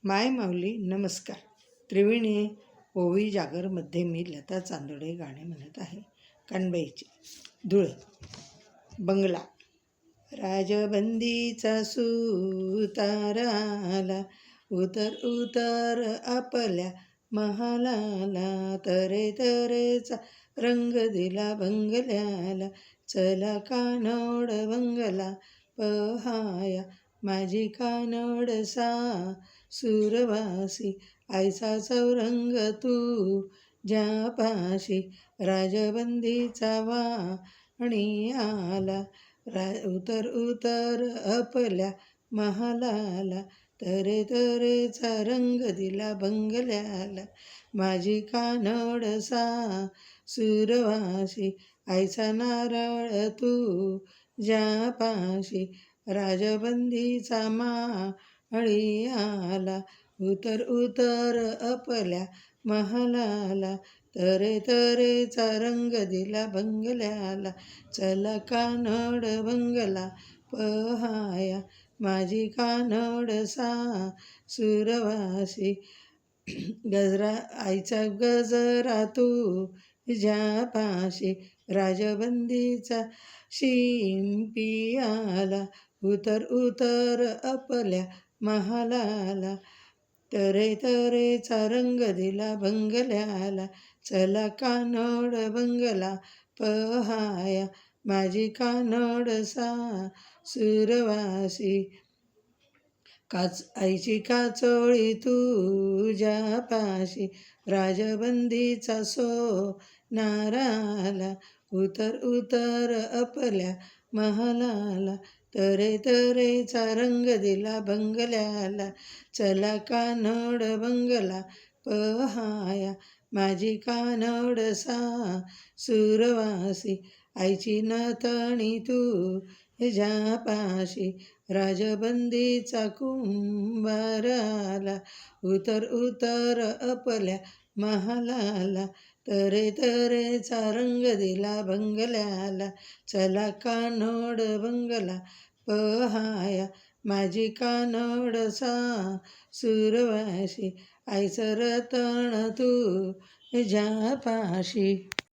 माय माऊली नमस्कार. त्रिवेणी ओवी जागरमध्ये मी लता चांदोडे गाणे म्हणत आहे. कानबाईचे धुळे. बंगला. राजबंदीचा सुतार आला, उतर उतर आपल्या महालाला, तरे तरेचा रंग दिला बंगल्याला, चला कानोड बंगला पहाया, माझी कानोड सुरवासी, आईचा चौरंग तू ज्यापाशी, राजबंदीचा वाणी आला, उतर उतर आपल्या महालाला, तरे तरेचा रंग दिला बंगल्याला, माझी कानोड सुरवासी, आईचा नारळ तू ज्यापाशी, राजबंदीचा माळी आला, उतर उतर आपल्या महालाला, तरे तरेचा रंग दिला बंगल्याला, चला कानोड बंगला पहाया, माझी कानोड सुरवासी, आईचा गजरा तू ज्यापाशी, राजबंदीचा शिंपी आला, उतर उतर आपल्या महालाला, तरे तरेचा रंग दिला बंगल्याला, चला कानोड बंगला पहाया, माझी कानोड सुरवासी, आईची काचोळी तुझ्यापाशी, राजबंदीचा नाराला, उतर उतर आपल्या महालाला, तरे तरेचा रंग दिला बंगल्याला, चला कानोड बंगला पहाया, माझी कानोड सुरवासी, आईची नातणी तू ज्यापाशी, राजबंदीचा कुंभार आला, उतर उतर आपल्या महालाला, तरे तरेचा रंग दिला बंगल्याला, चला कानोड बंगला पहाया, माझी कानोड सुरवासी, आईचं रतन तू ज्यापाशी.